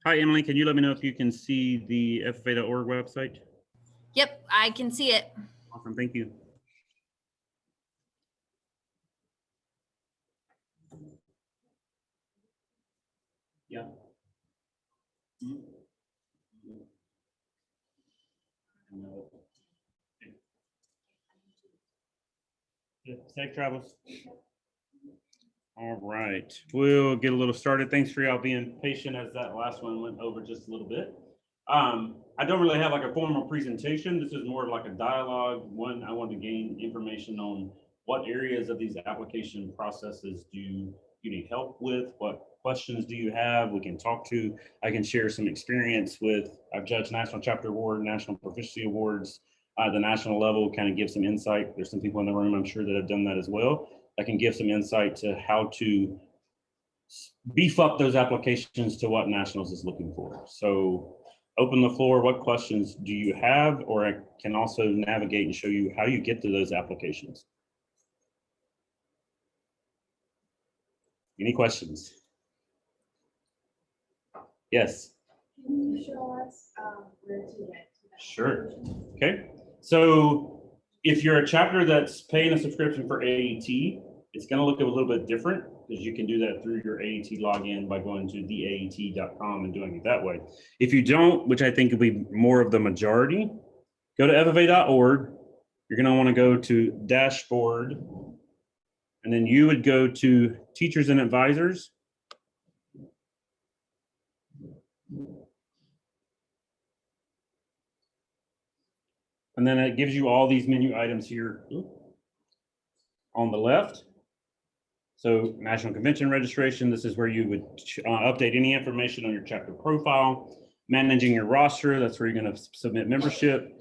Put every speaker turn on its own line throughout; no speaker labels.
Hi, Emily. Can you let me know if you can see the FFA.org website?
Yep, I can see it.
Awesome. Thank you. Yeah. Safe travels. All right, we'll get a little started. Thanks for y'all being patient as that last one went over just a little bit. I don't really have like a formal presentation. This is more of like a dialogue. One, I want to gain information on what areas of these application processes do you need help with? What questions do you have? We can talk to. I can share some experience with. I've judged National Chapter Award, National Proficiency Awards, the national level, kind of give some insight. There's some people in the room, I'm sure, that have done that as well. I can give some insight to how to beef up those applications to what Nationals is looking for. So open the floor. What questions do you have? Or I can also navigate and show you how you get to those applications. Any questions? Yes.
Can you show us where to get to that?
Sure. Okay. So if you're a chapter that's paying a subscription for AET, it's going to look a little bit different because you can do that through your AET login by going to theaet.com and doing it that way. If you don't, which I think will be more of the majority, go to FFA.org. You're going to want to go to dashboard, and then you would go to teachers and advisors. And then it gives you all these menu items here on the left. So National Convention registration, this is where you would update any information on your chapter profile. Managing your roster, that's where you're going to submit membership.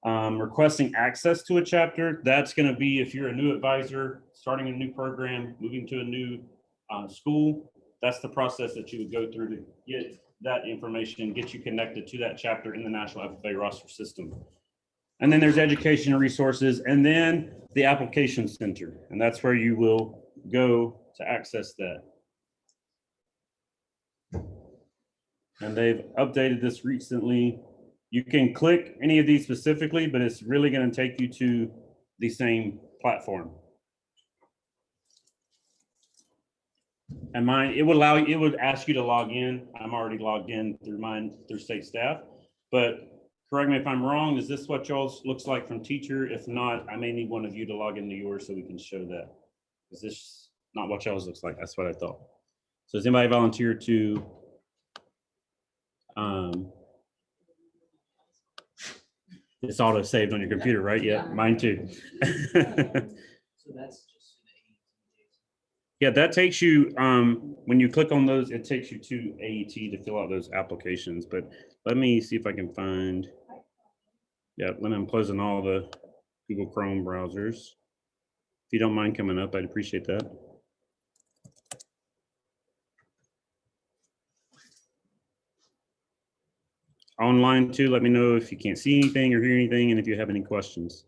Requesting access to a chapter, that's going to be if you're a new advisor, starting a new program, moving to a new school, that's the process that you would go through to get that information, get you connected to that chapter in the National FFA roster system. And then there's education resources, and then the application center. And that's where you will go to access that. And they've updated this recently. You can click any of these specifically, but it's really going to take you to the same platform. And mine, it would ask you to log in. I'm already logged in through mine, through state staff, but correct me if I'm wrong. Is this what y'all's looks like from teacher? If not, I may need one of you to log into yours so we can show that. Is this not what y'all's looks like? That's what I thought. So does anybody volunteer to? It's auto saved on your computer, right? Yeah, mine too.
So that's just
Yeah, that takes you, when you click on those, it takes you to AET to fill out those applications. But let me see if I can find. Yeah, I'm closing all the Google Chrome browsers. If you don't mind coming up, I'd appreciate that. Online too, let me know if you can't see anything or hear anything and if you have any questions.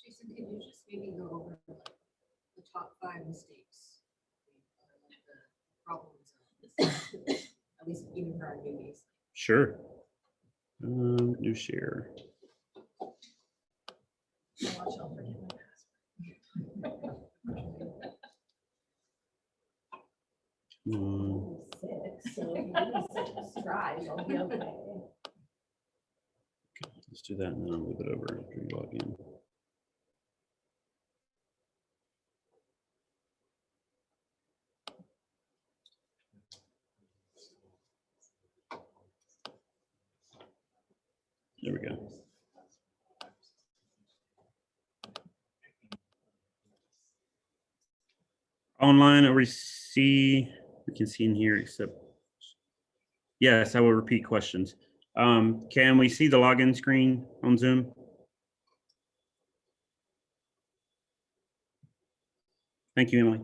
Jason, could you just maybe go over the top 5 mistakes? The problems, at least even for our newbies.
Sure. New share.
Watch out, forget my password. 6, so if you 6 tries, I'll be okay.
Let's do that and then I'll move it over after you log in. There we go. Online, we can see in here except Yes, I will repeat questions. Can we see the login screen on Zoom? Thank you, Emily.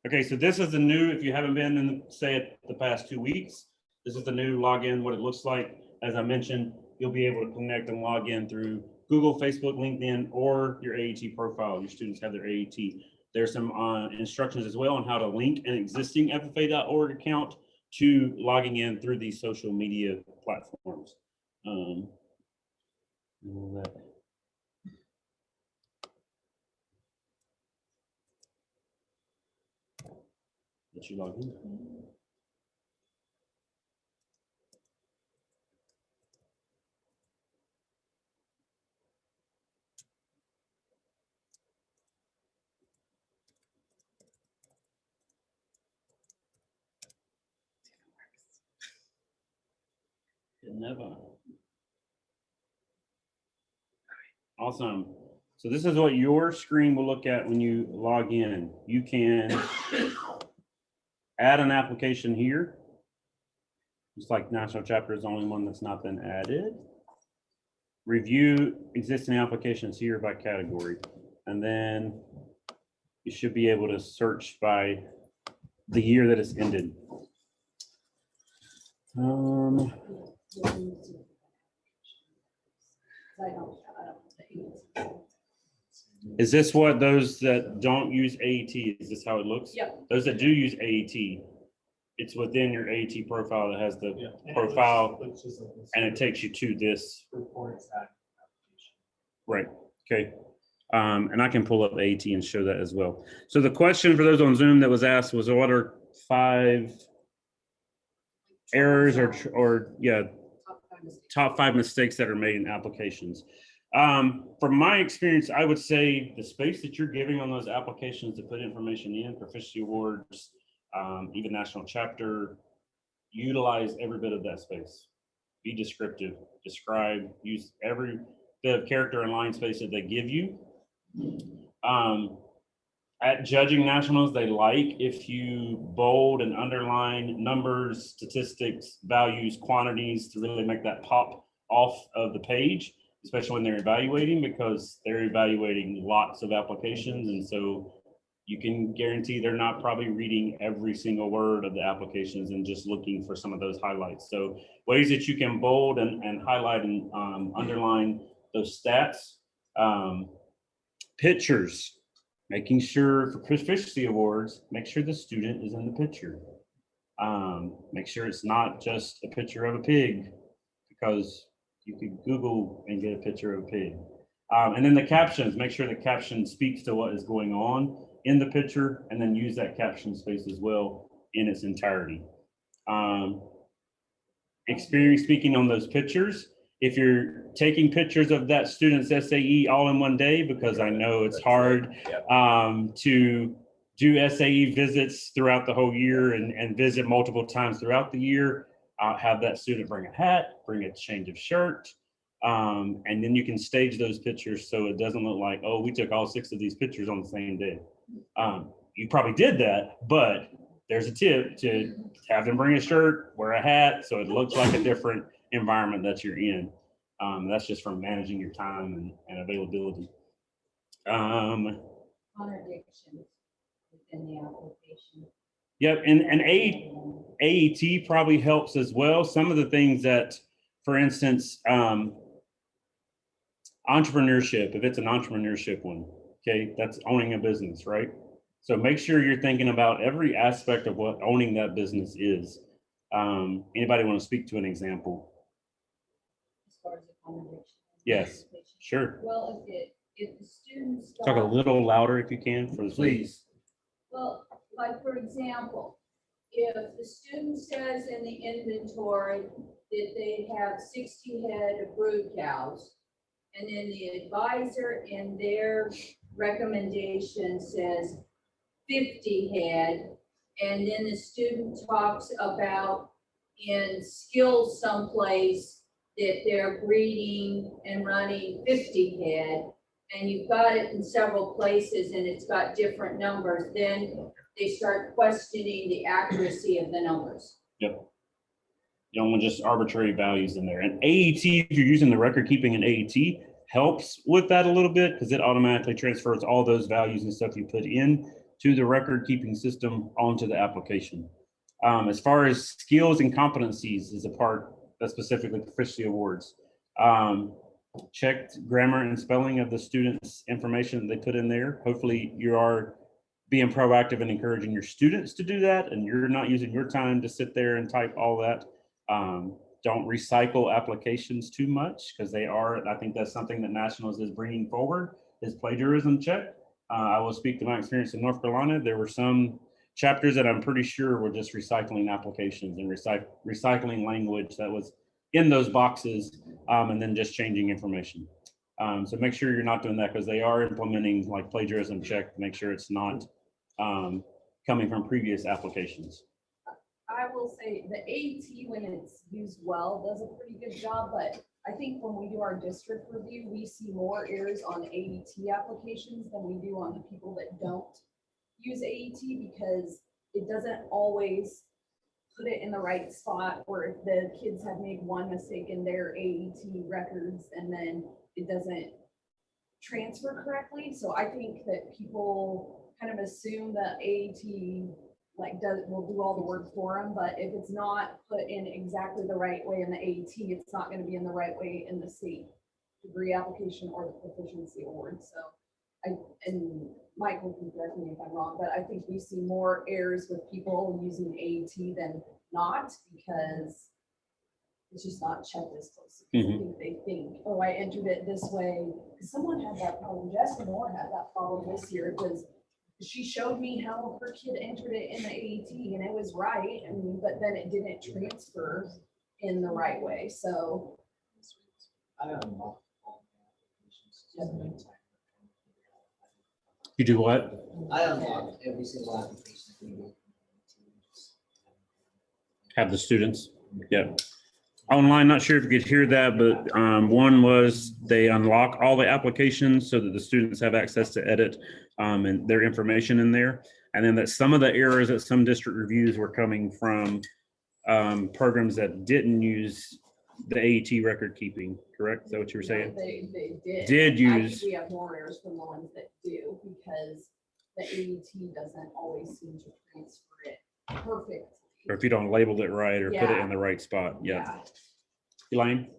Okay, so this is the new, if you haven't been in, say, it the past 2 weeks, this is the new login, what it looks like. As I mentioned, you'll be able to connect and log in through Google, Facebook, LinkedIn, or your AET profile. Your students have their AET. There's some instructions as well on how to link an existing FFA.org account to logging in through these social media platforms. Let you log in. Never. Awesome. So this is what your screen will look at when you log in. You can add an application here. Just like National Chapter is the only one that's not been added. Review existing applications here by category. And then you should be able to search by the year that it's ended. Is this what those that don't use AET, is this how it looks?
Yep.
Those that do use AET, it's within your AET profile that has the profile, and it takes you to this. Right, okay. And I can pull up AET and show that as well. So the question for those on Zoom that was asked was, what are 5 errors or yeah, top 5 mistakes that are made in applications? From my experience, I would say the space that you're giving on those applications to put information in, proficiency awards, even national chapter, utilize every bit of that space. Be descriptive, describe, use every bit of character and line space that they give you. At judging nationals, they like if you bold and underline numbers, statistics, values, quantities to really make that pop off of the page, especially when they're evaluating, because they're evaluating lots of applications. And so you can guarantee they're not probably reading every single word of the applications and just looking for some of those highlights. So ways that you can bold and highlight and underline those stats. Pictures, making sure for proficiency awards, make sure the student is in the picture. Make sure it's not just a picture of a pig, because you could Google and get a picture of a pig. And then the captions, make sure the caption speaks to what is going on in the picture, and then use that caption space as well in its entirety. Experience speaking on those pictures. If you're taking pictures of that student's SAE all in one day, because I know it's hard to do SAE visits throughout the whole year and visit multiple times throughout the year, have that student bring a hat, bring a change of shirt, and then you can stage those pictures so it doesn't look like, oh, we took all 6 of these pictures on the same day. You probably did that, but there's a tip to have them bring a shirt, wear a hat, so it looks like a different environment that you're in. That's just from managing your time and availability.
Contradictions within the application.
Yep, and AET probably helps as well. Some of the things that, for instance, entrepreneurship, if it's an entrepreneurship one, okay, that's owning a business, right? So make sure you're thinking about every aspect of what owning that business is. Anybody want to speak to an example?
As far as the contradiction.
Yes, sure.
Well, if the students
Talk a little louder if you can, for the
Please.
Well, like for example, if the student says in the inventory that they have 60 head of brood cows, and then the advisor in their recommendation says 50 head, and then the student talks about in skills someplace that they're breeding and running 50 head, and you've got it in several places and it's got different numbers, then they start questioning the accuracy of the numbers.
Yep. You don't want just arbitrary values in there. And AET, if you're using the record keeping in AET, helps with that a little bit because it automatically transfers all those values and stuff you put in to the record keeping system onto the application. As far as skills and competencies is a part that specifically proficiency awards. Checked grammar and spelling of the students' information that they put in there. Hopefully you are being proactive and encouraging your students to do that, and you're not using your time to sit there and type all that. Don't recycle applications too much because they are, I think that's something that Nationals is bringing forward, is plagiarism check. I will speak to my experience in North Carolina. There were some chapters that I'm pretty sure were just recycling applications and recycling language that was in those boxes, and then just changing information. So make sure you're not doing that because they are implementing like plagiarism check to make sure it's not coming from previous applications.
I will say the AET, when it's used well, does a pretty good job, but I think when we do our district review, we see more errors on AET applications than we do on the people that don't use AET because it doesn't always put it in the right spot, or if the kids have made one mistake in their AET records and then it doesn't transfer correctly. So I think that people kind of assume that AET will do all the work for them, but if it's not put in exactly the right way in the AET, it's not going to be in the right way in the state degree application or the proficiency award. So and Michael can correct me if I'm wrong, but I think we see more errors with people using AET than not because it's just not checked as close. I think they think, oh, I entered it this way. Because someone had that problem. Jessica Moore had that problem this year because she showed me how her kid entered it in the AET and it was right. I mean, but then it didn't transfer in the right way. So
I don't know.
You do what?
I unlock every single application.
Have the students? Yeah. Online, not sure if you could hear that, but one was they unlock all the applications so that the students have access to edit and their information in there. And then that some of the errors at some district reviews were coming from programs that didn't use the AET record keeping, correct? Is that what you were saying?
they did.
Did
I
use.
think we have more errors from the ones that do because the AET doesn't always seem to transfer it perfectly.
Or if you don't label it right or put it
Yeah.
in the right spot. Yeah. Elaine?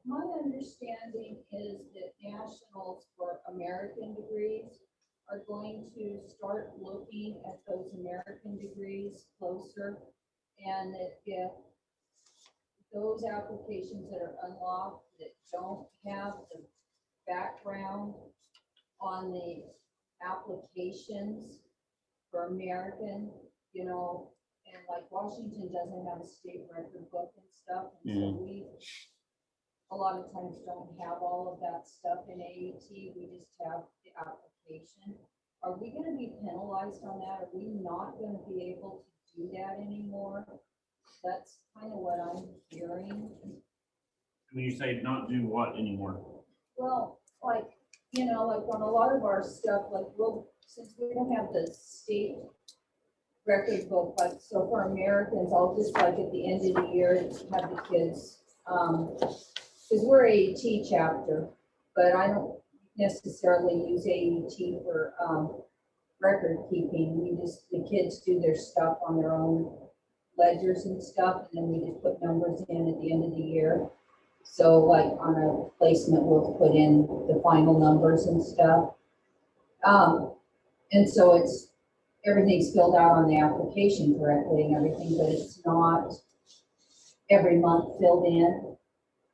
My understanding is that nationals for American degrees are going to start looking at those American degrees closer. And that if those applications that are unlocked that don't have the background on the applications for American, you know, and like Washington doesn't have a state record book and stuff. And so we a lot of times don't have all of that stuff in AET. We just have the application. Are we going to be penalized on that? Are we not going to be able to do that anymore? That's kind of what I'm hearing.
When you say not do what anymore?
Well, like, you know, like on a lot of our stuff, like since we don't have the state record book, like, so for Americans, I'll just like at the end of the year have the kids, because we're AET chapter, but I don't necessarily use AET for record keeping. The kids do their stuff on their own ledgers and stuff, and then we just put numbers in at the end of the year. So like on a placement, we'll put in the final numbers and stuff. And so everything's filled out on the application correctly and everything, but it's not every month filled in.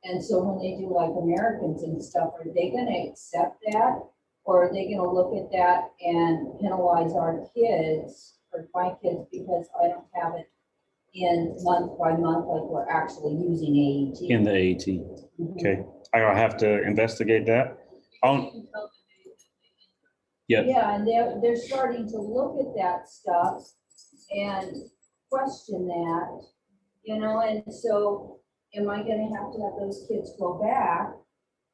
And so when they do like Americans and stuff, are they gonna accept that? Or are they gonna look at that and penalize our kids or my kids because I don't have it in month by month, like we're actually using AET?
In the AET. Okay. I'll have to investigate that. Yeah.
Yeah, and they're starting to look at that stuff and question that, you know, and so am I gonna have those kids go back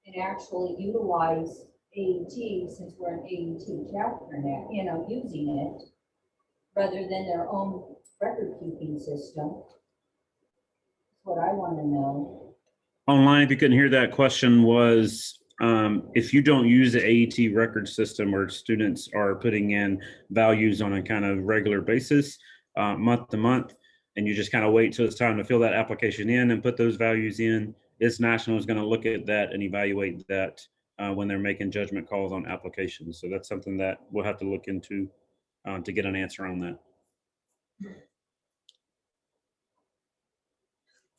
and actually utilize AET since we're an AET chapter now, you know, using it rather than their own record keeping system?
what I want to know.
Online, if you couldn't hear that question was, if you don't use the AET record system where students are putting in values on a kind of regular basis, month to month, and you just kind of wait till it's time to fill that application in and put those values in, It's National is going to look at that and evaluate that when they're making judgment calls on applications. So that's something that we'll have to look into to get an answer on that.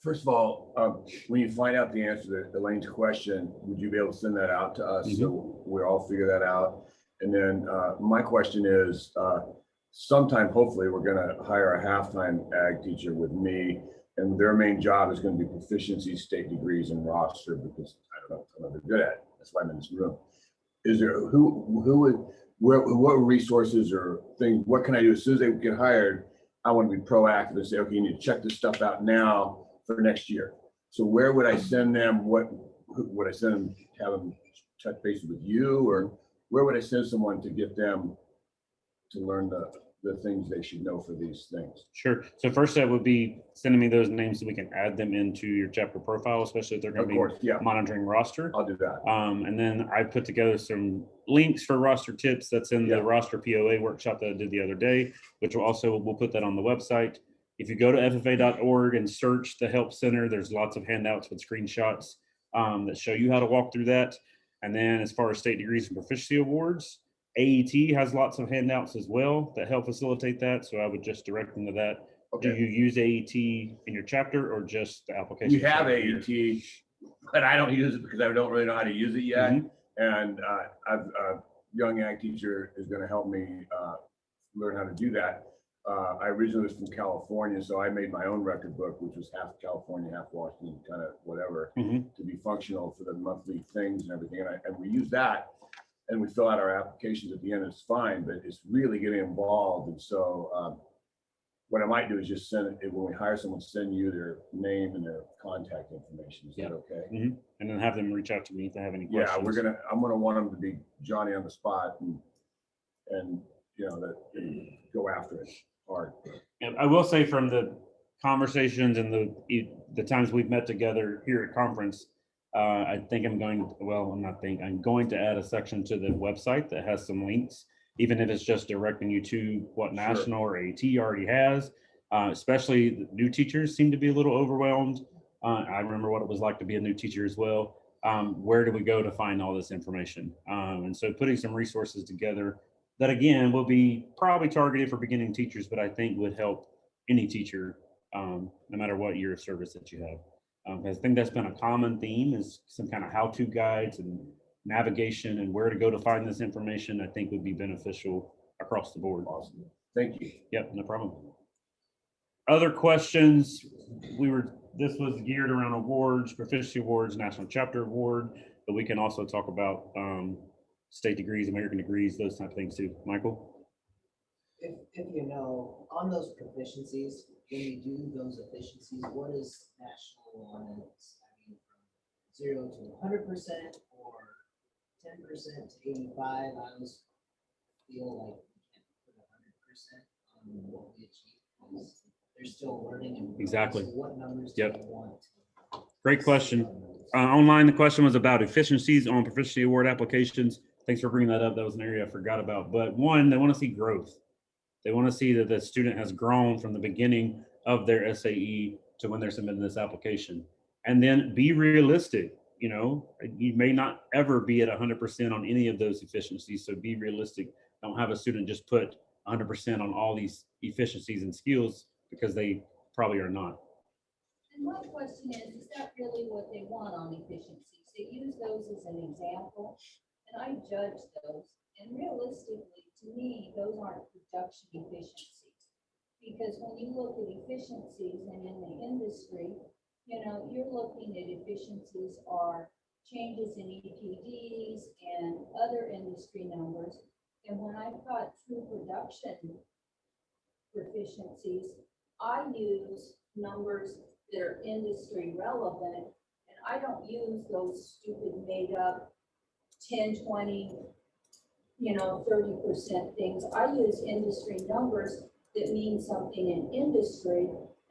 First of all, when you find out the answer to Elaine's question, would you be able to send that out to us so we all figure that out? And then my question is, sometime hopefully we're going to hire a half-time ag teacher with me, and their main job is going to be proficiency, state degrees, and roster, because I don't know if they're good at it. That's why I'm in this room. Is there what resources or things? What can I do as soon as they get hired? I want to be proactive and say, okay, you need to check this stuff out now for next year. So where would I send them? What would I send them? Have them touch base with you, or where would I send someone to get them to learn the things they should know for these things?
Sure. So first step would be sending me those names so we can add them into your chapter profile, especially if they're going to be monitoring roster.
I'll do that.
And then I put together some links for roster tips that's in the roster POA workshop that I did the other day, which we'll put that on the website. If you go to FFA.org and search the Help Center, there's lots of handouts with screenshots that show you how to walk through that. And then as far as state degrees and proficiency awards, AET has lots of handouts as well that help facilitate that. So I would just direct them to that. Okay. Do you use AET in your chapter or just the application?
We have AET, but I don't use it because I don't really know how to use it yet. And a young ag teacher is going to help me learn how to do that. I originally was from California, so I made my own record book, which was half California, half Washington, kind of whatever, to be functional for the monthly things and everything. And we use that, and we fill out our applications at the end. It's fine, but it's really getting involved. And so what I might do is just send it, when we hire someone, send you their name and their contact information. Is that okay?
And then have them reach out to me if they have any questions.
Yeah, I'm gonna want them to be Johnny on the spot and you know, that go after it hard.
And I will say, from the conversations and the times we've met together here at conference, I think I'm going to add a section to the website that has some links, even if it's just directing you to what National or AT already has. Especially new teachers seem to be a little overwhelmed. I remember what it was like to be a new teacher as well. Where do we go to find all this information? And so putting some resources together that, again, will be probably targeted for beginning teachers, but I think would help any teacher, no matter what year of service that you have. I think that's been a common theme, is some kind of how-to guides and navigation and where to go to find this information. I think would be beneficial across the board.
Awesome. Thank you.
Yep, no problem. Other questions? This was geared around awards, proficiency awards, national chapter award, but we can also talk about state degrees, American degrees, those type of things too. Michael?
If you know, on those proficiencies, when you do those efficiencies, what is national on it? I mean, from 0 to 100% or 10% to 85%? I always feel like we can't put 100% on what we achieve because they're still learning and
exactly.
So what numbers do you want to?
Great question. Online, the question was about efficiencies on proficiency award applications. Thanks for bringing that up. That was an area I forgot about. But one, they want to see growth. They want to see that the student has grown from the beginning of their SAE to when they're submitting this application. And then be realistic. You know, you may not ever be at 100% on any of those efficiencies. So be realistic. Don't have a student just put 100% on all these efficiencies and skills, because they probably are not.
And my question is that really what they want on efficiencies? They use those as an example, and I judge those. And realistically, to me, those aren't production efficiencies. Because when you look at efficiencies and in the industry, you know, you're looking at efficiencies are changes in EPDs and other industry numbers. And when I've got true production proficiencies, I use numbers that are industry relevant, and I don't use those stupid made up 10, 20, 30% things. I use industry numbers that mean something in industry,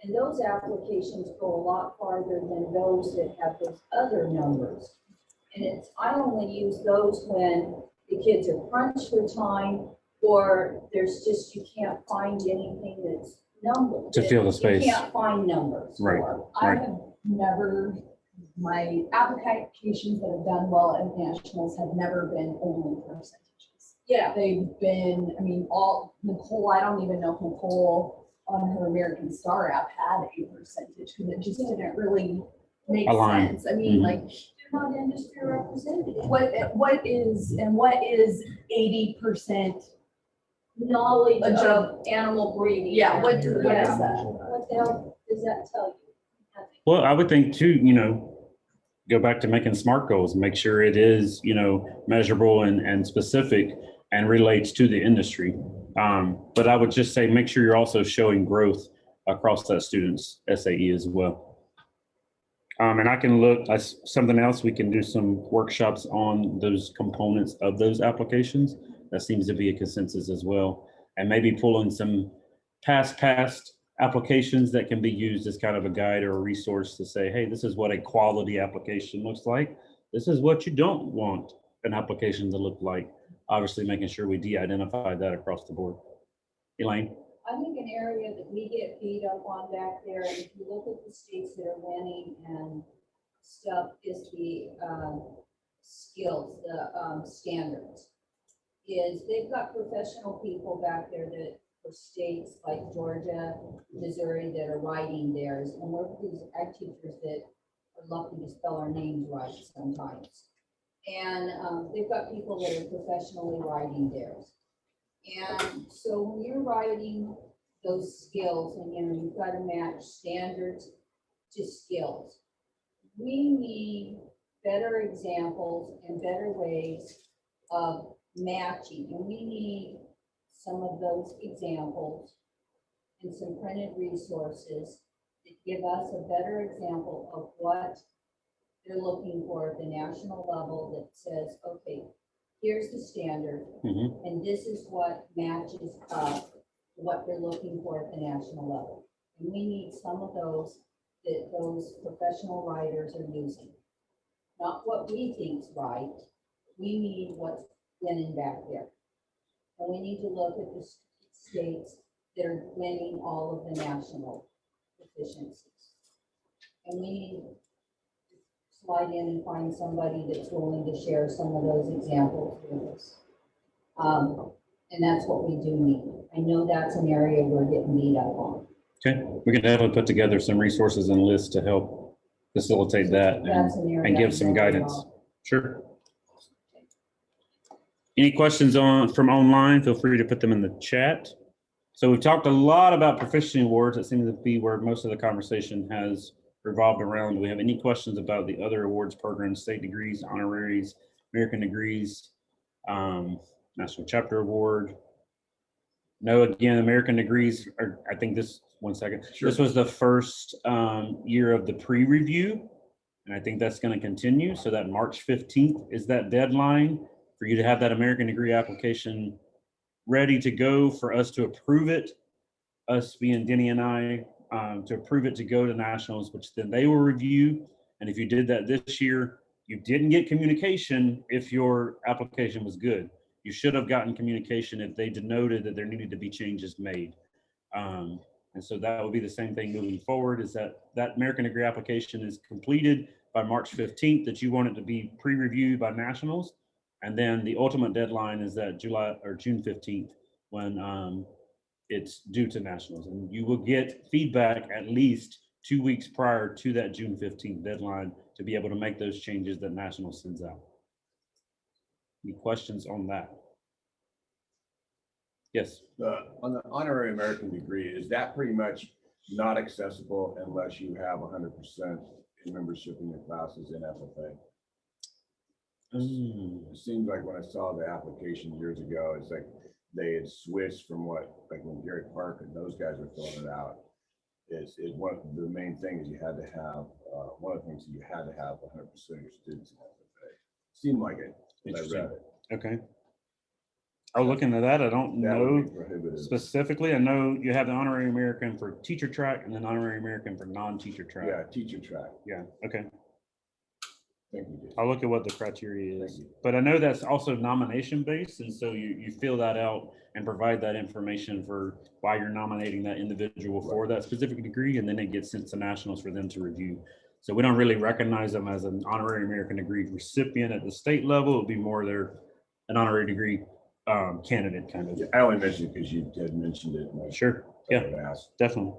And those applications go a lot farther than those that have those other numbers. And I only use those when the kids are crunched for time, or you can't find anything that's numbered.
To fill the space.
You can't find numbers
Right.
for.
I have never, my applications that have done well at nationals have never been only percentages.
Yeah,
They've been, I mean, Nicole, I don't even know if Nicole on her American Star app had a percentage, because it just didn't really make
Align.
sense. I mean,
Mhm.
like,
they're not industry representative.
what is 80%?
Knowledge
A
of animal breeding.
Yeah, what is that?
What the hell does that tell you? Nothing.
Well, I would think too, go back to making SMART goals, make sure it is, measurable and specific and relates to the industry. But I would just say, make sure you're also showing growth across that student's SAE as well. And I can look, something else, we can do some workshops on those components of those applications. That seems to be a consensus as well. And maybe pull in some past applications that can be used as kind of a guide or a resource to say, hey, this is what a quality application looks like. This is what you don't want an application to look like. Obviously, making sure we de-identify that across the board. Elaine?
I think an area that we get beat up on back there, and if you look at the states that are winning and stuff, is the skills, the standards. Is they've got professional people back there that for states like Georgia, Missouri that are writing theirs, and we're these ag teachers that are lucky to spell our names right sometimes. And they've got people that are professionally writing theirs. And so when you're writing those skills, and you've got to match standards to skills, we need better examples and better ways of matching, and we need some of those examples and some printed resources that give us a better example of what they're looking for at the national level that says, okay, here's the standard, and this is what matches up what they're looking for at the national level. And we need some of those that those professional writers are using. Not what we think's right, we need what's winning back there. And we need to look at the states that are winning all of the national efficiencies. And we need to slide in and find somebody that's willing to share some of those examples with us. And that's what we do need. I know that's an area we're getting beat up on.
Okay, we can definitely put together some resources and lists to help facilitate that
That's an area
and give some guidance. Sure. Any questions from online? Feel free to put them in the chat. So we've talked a lot about proficiency awards. That seems to be where most of the conversation has revolved around. Do we have any questions about the other awards programs, state degrees, honoraries, American degrees, national chapter award? No, again, American degrees are, I think this, one second.
Sure.
This was the first year of the pre-review, and I think that's going to continue. So that March 15th is that deadline for you to have that American degree application ready to go for us to approve it, us being Denny and I, to approve it to go to nationals, which then they will review. And if you did that this year, you didn't get communication if your application was good. You should have gotten communication if they denoted that there needed to be changes made. And so that will be the same thing moving forward, is that American degree application is completed by March 15th, that you want it to be pre-reviewed by nationals. And then the ultimate deadline is that July or June 15th, when it's due to nationals. And you will get feedback at least 2 weeks prior to that June 15th deadline to be able to make those changes that nationals sends out. Any questions on that? Yes.
On the honorary American degree, is that pretty much not accessible unless you have 100% membership in your classes in FFA? It seems like when I saw the application years ago, it's like they had switched from what, like when Gary Park and those guys were filling it out. Is one of the main things you had to have, one of the things you had to have 100% of your students in FFA. Seemed like it, as I read it.
Okay. I'll look into that. I don't
That would
know
be prohibitive.
specifically. I know you have the honorary American for teacher track and then honorary American for non-teacher track.
Yeah, teacher track.
Yeah, okay.
Thank you, Jason.
I'll look at what the criteria is.
Thank you.
But I know that's also nomination based, and so you fill that out and provide that information for why you're nominating that individual for that specific degree, and then it gets sent to nationals for them to review. So we don't really recognize them as an honorary American degree recipient at the state level. It'll be more they're an honorary degree candidate kind of.
I only mentioned it because you had mentioned it. and I
Sure,
thought
yeah,
I'd ask.
definitely.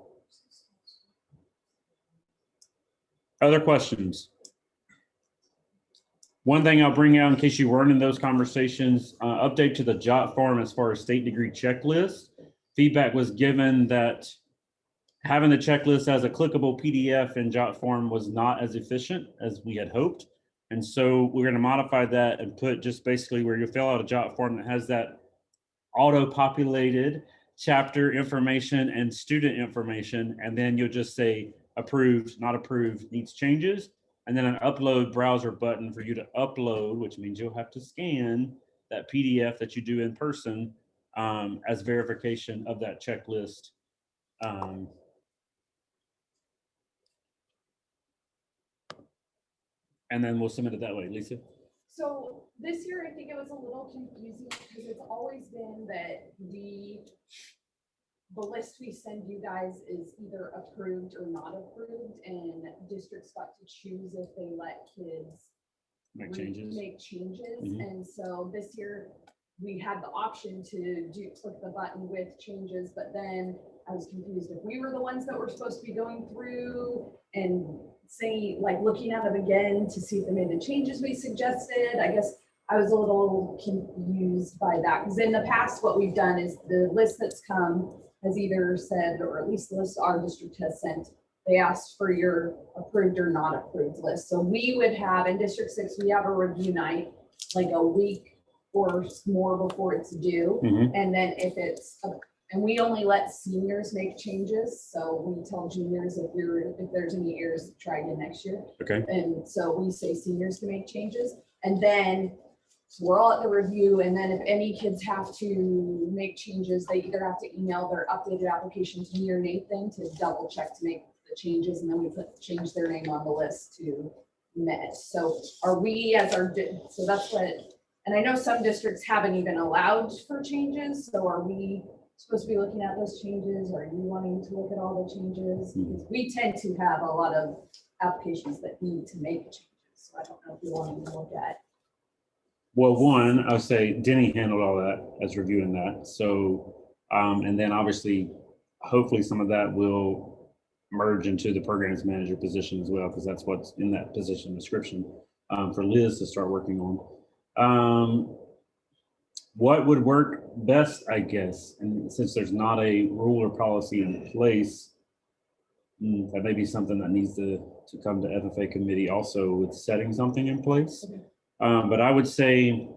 Other questions? One thing I'll bring out in case you weren't in those conversations, update to the JOT form as far as state degree checklist. Feedback was given that having the checklist as a clickable PDF in JOT form was not as efficient as we had hoped. And so we're going to modify that and put just basically where you fill out a JOT form that has that auto-populated chapter information and student information. And then you'll just say approved, not approved, needs changes. And then an upload browser button for you to upload, which means you'll have to scan that PDF that you do in person as verification of that checklist. And then we'll submit it that way. Lisa?
So this year, I think it was a little confusing because it's always been that the list we send you guys is either approved or not approved, and districts got to choose if they let kids
Make changes.
make changes.
Mhm.
And so this year, we had the option to click the button with changes, but then I was confused if we were the ones that were supposed to be going through and saying, like, looking at them again to see if they made the changes we suggested. I guess I was a little confused by that, because in the past, what we've done is the list that's come has either said, or at least the list our district has sent, they asked for your approved or not approved list. So we would have, in District 6, we have a review night, like a week or more before it's due.
Mhm.
And then if it's, and we only let seniors make changes. So we tell juniors if there's any errors, try again next year.
Okay.
And so we say seniors can make changes. And then we're all at the review. And then if any kids have to make changes, they either have to email their updated application to me or Nathan to double check to make the changes. And then we change their name on the list to Met. So are we so that's what, and I know some districts haven't even allowed for changes. So are we supposed to be looking at those changes? Are you wanting to look at all the changes? Because we tend to have a lot of applications that need to make changes. So I don't know if you want to look at.
Well, one, I would say Denny handled all that as reviewing that. So, and then obviously, hopefully some of that will merge into the programs manager position as well, because that's what's in that position description for Liz to start working on. What would work best, I guess, and since there's not a rule or policy in place, that may be something that needs to come to FFA committee also with setting something in place.
Okay.
But I would say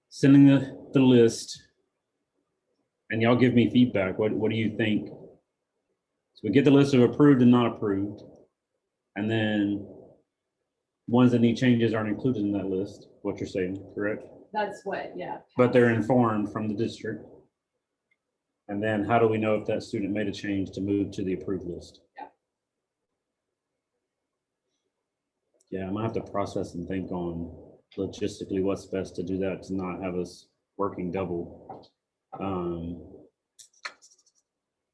sending the list, and y'all give me feedback. What do you think? So we get the list of approved and not approved, and then ones that need changes aren't included in that list. What you're saying, correct?
That's what, yeah.
But they're informed from the district. And then how do we know if that student made a change to move to the approved list? Yeah, I'm gonna have to process and think on logistically what's best to do that to not have us working double.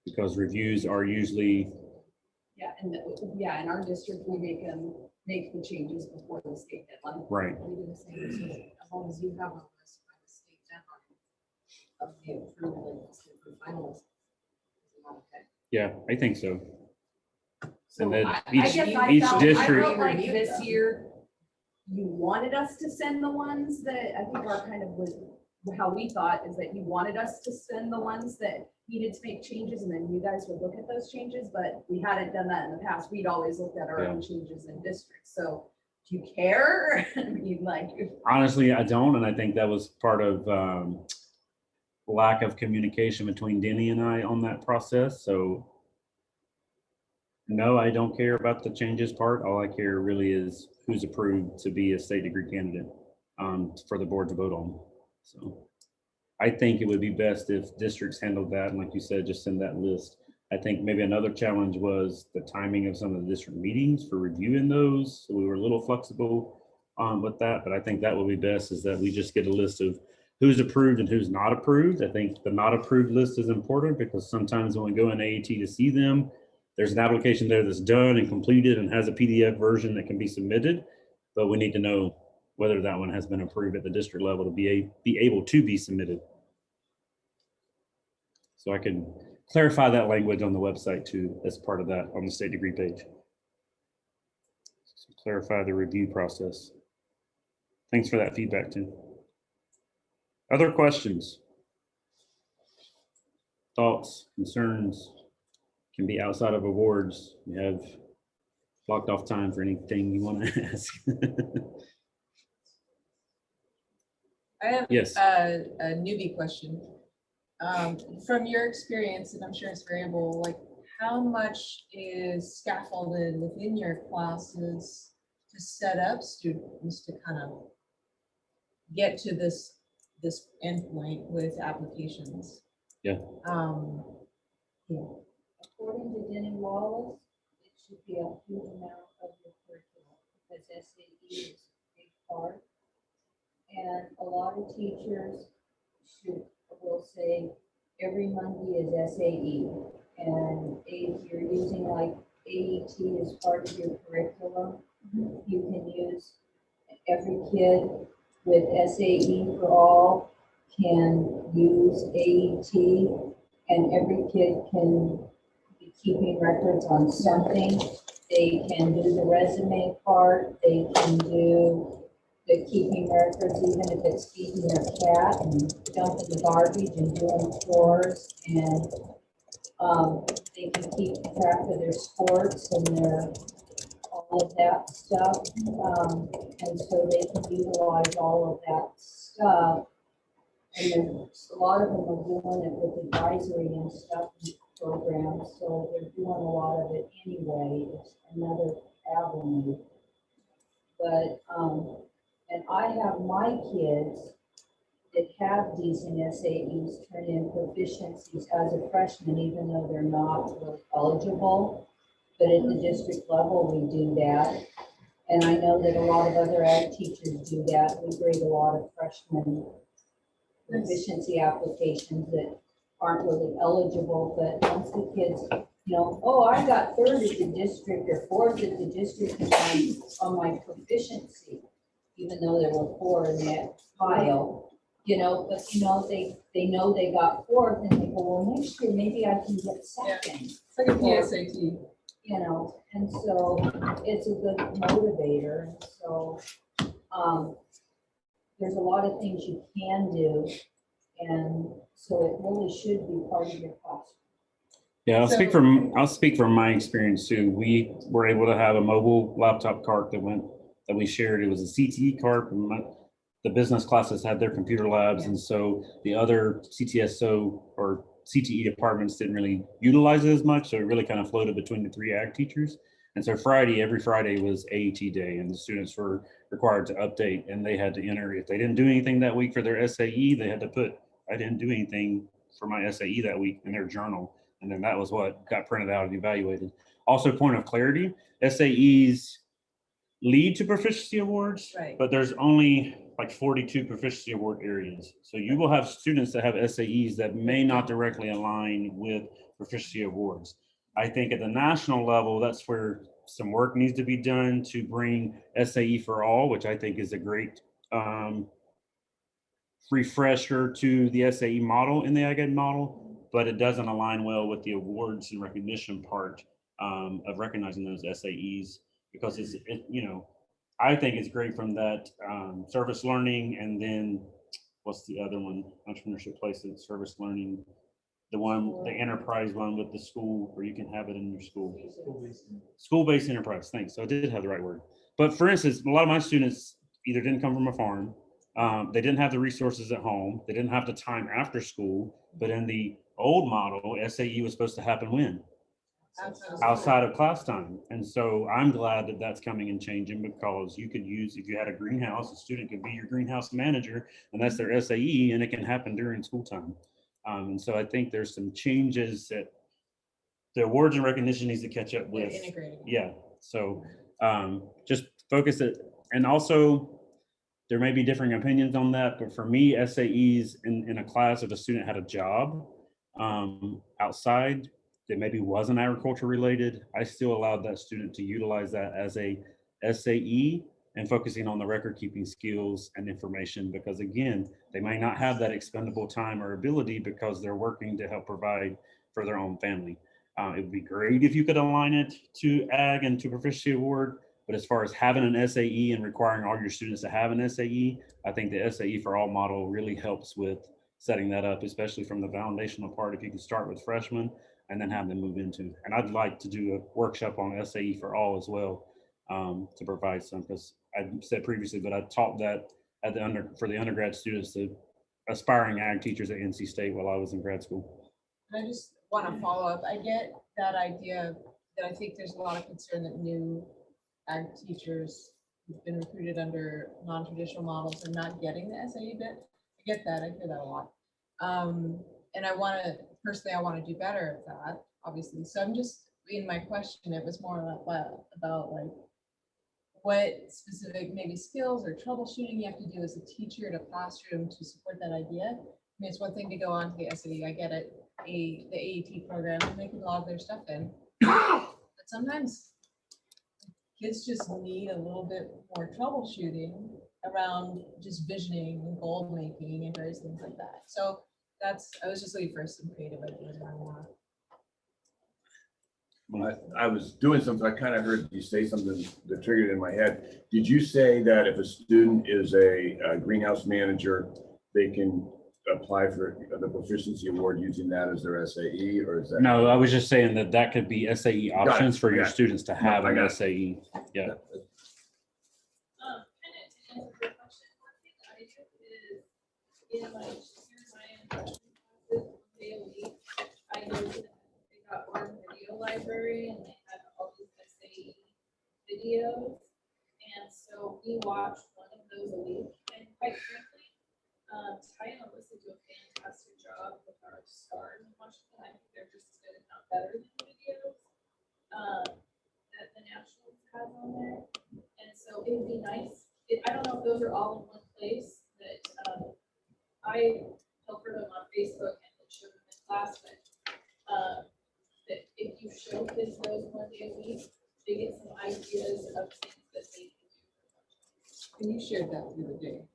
Because reviews are usually.
Yeah, in our district, we make the changes before the state deadline.
Right.
We do the same, so as long as you have a list by the state deadline of the approved list, the approved finalists. is it okay?
Yeah, I think so.
So
And then
I
each
guess I
each
felt
district,
like this year, you wanted us to send the ones that, I think our kind of was, how we thought is that you wanted us to send the ones that needed to make changes, and then you guys would look at those changes, but we hadn't done that in the past. We'd always looked at our own changes in districts. So do you care? I mean, like.
honestly, I don't, and I think that was part of lack of communication between Denny and I on that process. So no, I don't care about the changes part. All I care really is who's approved to be a state degree candidate for the board to vote on. So I think it would be best if districts handled that, and like you said, just send that list. I think maybe another challenge was the timing of some of the district meetings for reviewing those. So we were a little flexible with that, but I think that would be best is that we just get a list of who's approved and who's not approved. I think the not approved list is important because sometimes when we go in AET to see them, there's an application there that's done and completed and has a PDF version that can be submitted, but we need to know whether that one has been approved at the district level to be able to be submitted. So I can clarify that language on the website too, as part of that on the state degree page. So clarify the review process. Thanks for that feedback, Tim. Other questions? Thoughts, concerns? Can be outside of awards. We have blocked off time for anything you want to ask.
I have
Yes.
a newbie question. From your experience, and I'm sure it's variable, like how much is scaffolded within your classes to set up students to kind of get to this endpoint with applications?
Yeah.
Yeah.
According to Denny Wallace, it should be a huge amount of your curriculum because SAE is a big part. And a lot of teachers will say every Monday is SAE. And if you're using like AET as part of your curriculum, you can use every kid with SAE for all can use AET, and every kid can be keeping records on something. They can do the resume part, they can do the keeping records, even if it's feeding their cat and dumping the garbage and doing chores, and they can keep track of their sports and their all of that stuff, and so they can utilize all of that stuff. And there's a lot of them are doing it with advisory and stuff and programs, so they're doing a lot of it anyway. It's another avenue. But and I have my kids that have decent SAEs turn in proficiencies as a freshman, even though they're not really eligible. But at the district level, we do that. And I know that a lot of other ag teachers do that. We grade a lot of freshmen proficiency applications that aren't really eligible, but once the kids, you know, oh, I got third at the district or fourth at the district on my proficiency, even though there were 4 in that pile, you know, but you know, they know they got fourth and they go, well, next year maybe I can get second.
It's like a PSAT.
You know, and so it's a good motivator. And so there's a lot of things you can do, and so it really should be part of your classroom.
Yeah, I'll speak from my experience too. We were able to have a mobile laptop cart that we shared. It was a CTE cart, and the business classes had their computer labs, and so the other CTSO or CTE departments didn't really utilize it as much, so it really kind of floated between the 3 ag teachers. And so every Friday was AET day, and the students were required to update, and they had to enter. If they didn't do anything that week for their SAE, they had to put, I didn't do anything for my SAE that week in their journal. And then that was what got printed out and evaluated. Also, point of clarity, SAEs lead to proficiency awards,
Right.
but there's only like 42 proficiency award areas. So you will have students that have SAEs that may not directly align with proficiency awards. I think at the national level, that's where some work needs to be done to bring SAE for all, which I think is a great refresher to the SAE model in the ag ed model, but it doesn't align well with the awards and recognition part of recognizing those SAEs, because you know, I think it's great from that service learning, and then what's the other one? Entrepreneurship placement, service learning, the enterprise one with the school where you can have it in your school. School-based enterprise, thanks. So I did have the right word. But for instance, a lot of my students either didn't come from a farm, they didn't have the resources at home, they didn't have the time after school, but in the old model, SAE was supposed to happen when? outside of class time. And so I'm glad that that's coming and changing, because you could use, if you had a greenhouse, a student could be your greenhouse manager, and that's their SAE, and it can happen during school time. And so I think there's some changes that the awards and recognition needs to catch up
They're
with.
integrating.
Yeah. So just focus it. And also, there may be differing opinions on that, but for me, SAEs in a class, if a student had a job outside that maybe wasn't agriculture related, I still allowed that student to utilize that as a SAE and focusing on the record keeping skills and information, because again, they may not have that expendable time or ability because they're working to help provide for their own family. It would be great if you could align it to ag and to proficiency award, but as far as having an SAE and requiring all your students to have an SAE, I think the SAE for all model really helps with setting that up, especially from the foundational part. If you can start with freshmen and then have them move into, and I'd like to do a workshop on SAE for all as well, to provide some, because I said previously, but I taught that at for the undergrad students, the aspiring ag teachers at NC State while I was in grad school.
I just want to follow up. I get that idea that I think there's a lot of concern that new ag teachers who've been recruited under non-traditional models are not getting the SAE bit. I get that. I hear that a lot. And I want to, personally, I want to do better at that, obviously. So I'm just, in my question, it was more about like what specific maybe skills or troubleshooting you have to do as a teacher in a classroom to support that idea. I mean, it's one thing to go on to the SAE, I get it, the AET program, and they can log their stuff in. But sometimes kids just need a little bit more troubleshooting around just visioning and goal making and various things like that. So that's, I was just looking for some creative ideas around that.
I was doing something, I kind of heard you say something that triggered in my head. Did you say that if a student is a greenhouse manager, they can apply for the proficiency award using that as their SAE, or is that?
No, I was just saying that that could be SAE options for your students to have
I
an
got it.
SAE. Yeah.
Kind of to answer your question, one thing I do is in my classes, one day a week, I go to them, they got our video library and they have all these SAE videos. And so we watch one of those a week, and quite frankly, Ty and Alyssa do a fantastic job with our stars in Washington. I think they're just as good, if not better, than the videos that the Nationals has on there. And so it would be nice. I don't know if those are all in one place, but I help them on Facebook and then show them in class. But that if you show kids those one day a week, they get some ideas of things that they can do.
And you shared that through the day.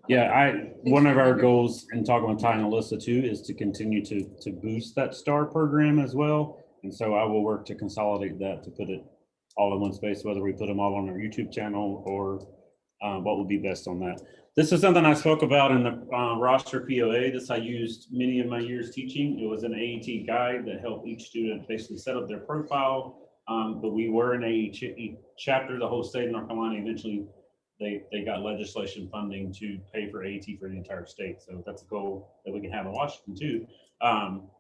Yeah, one of our goals in talking with Ty and Alyssa too is to continue to boost that STAR program as well. And so I will work to consolidate that, to put it all in one space, whether we put them all on our YouTube channel or what would be best on that. This is something I spoke about in the roster POA. This I used many of my years teaching. It was an AET guide that helped each student basically set up their profile. But we were in a chapter, the whole state of North Carolina. Eventually, they got legislation funding to pay for AET for the entire state. So that's a goal that we can have in Washington too,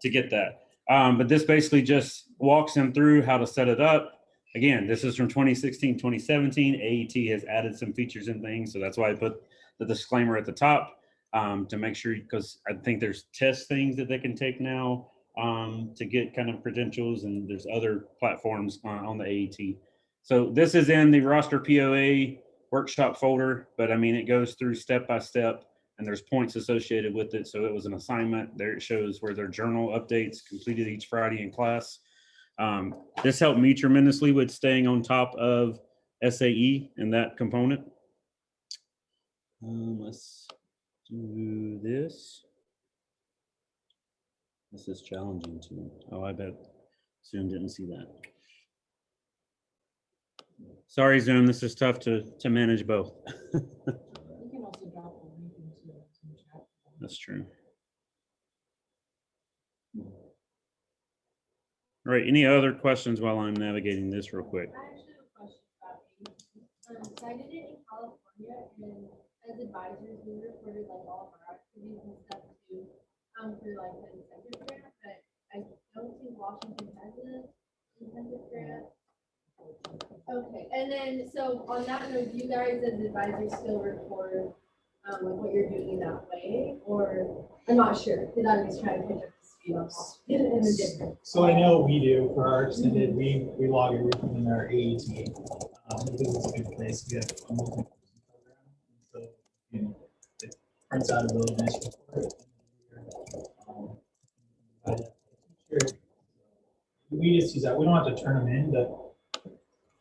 to get that. But this basically just walks them through how to set it up. Again, this is from 2016, 2017. AET has added some features and things. So that's why I put the disclaimer at the top, to make sure, because I think there's test things that they can take now to get kind of credentials, and there's other platforms on the AET. So this is in the roster POA workshop folder, but I mean, it goes through step by step and there's points associated with it. So it was an assignment there. It shows where their journal updates completed each Friday in class. This helped me tremendously with staying on top of SAE and that component. Let's do this. This is challenging too. Oh, I bet Zoom didn't see that. Sorry, Zoom, this is tough to manage both.
You can also drop the link into the chat.
That's true. All right, any other questions while I'm navigating this real quick?
I actually have a question about AET. So I did it in California, and as advisors, we recorded like all of our activities and stuff too, for like the incentive grant, but I don't think Washington has it.
And then, so on that note, do you guys as advisors still record, like what you're doing that way? Or, I'm not sure, because I'm just trying to pick up the speed on all in a different.
So I know we do for our extended, we log everything in our AET. Because it's a good place, we have a multi program. So, you know, it prints out a really nice report. We just use that. We don't have to turn them in, but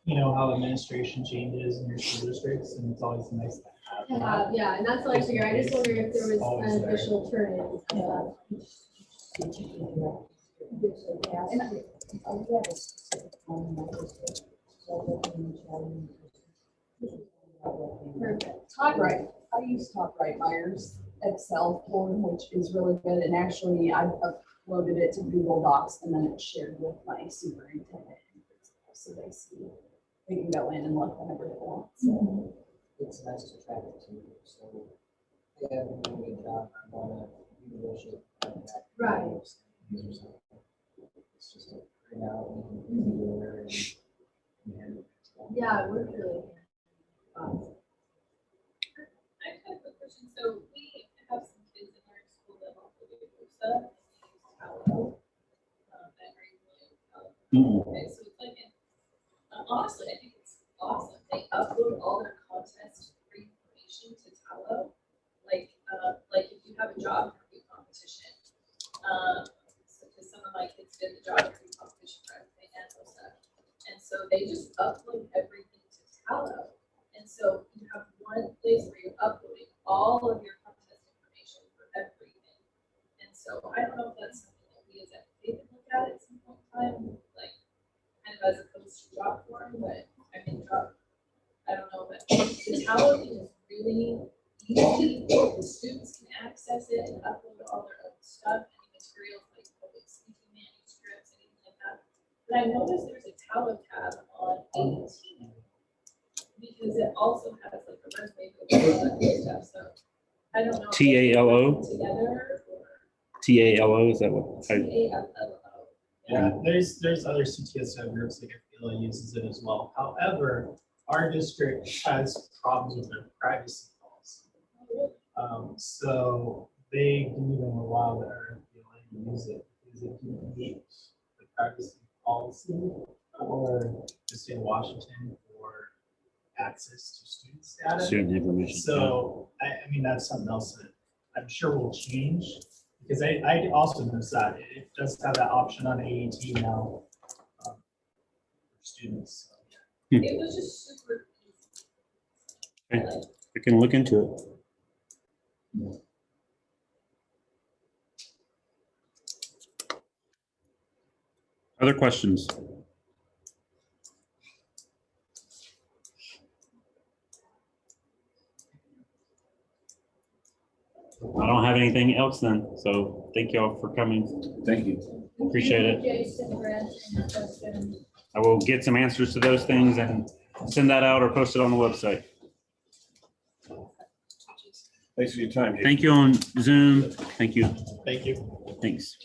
you know how administration changes in your school districts, and it's always nice to have that.
Yeah, and that's what I figured. I just wonder if there was
Always
an
there.
official turn-in. Perfect.
Todd Wright, I use Todd Wright Myers Excel form, which is really good, and actually I uploaded it to Google Docs and then it's shared with my superintendent. So they see, they can go in and look whenever they want, so.
It's nice to track it too, so they have a really good job. I wanna negotiate.
Right.
It's just a print out and anywhere and.
Yeah, it worked really.
I have a quick question. So we have some kids in our school that also do WAFFA, and they use Tallow. Are you familiar with Tallow? Okay, so it's like, honestly, I think it's awesome. They upload all their contest-free information to Tallow. Like if you have a job interview competition, so because some of my kids did the job interview competition for FFA and WAFFA, and so they just upload everything to Tallow. And so you have one place where you're uploading all of your contest information for everything. And so I don't know if that's something that we as FFA can look at some point in time, like kind of as opposed to job form, but I mean, I don't know, but the Tallow thing is really easy. The students can access it and upload all their own stuff, any materials like public speaking manuscripts, anything like that. But I noticed there's a Tallow tab on AET. Because it also has like a resume and stuff, so I don't know.
TALO?
Together or
TALO, is that what?
TALO.
Yeah, there's other CTSO groups like FBLA uses it as well. However, our district has problems with their privacy policy. So they didn't even allow their FBLA to use it because it didn't meet the privacy policy or the state of Washington for access to student data.
Student information.
So I mean, that's something else that I'm sure will change. Because I also noticed that it does have that option on AET now for students. So, yeah.
It was just super
Okay.
easy.
We can look into it. Other questions? I don't have anything else then, so thank y'all for coming.
Thank you.
Appreciate it.
Jason, for answering your question.
I will get some answers to those things and send that out or post it on the website.
Thanks for your time. Jason.
Thank you on Zoom. Thank you.
Thank you.
Thanks.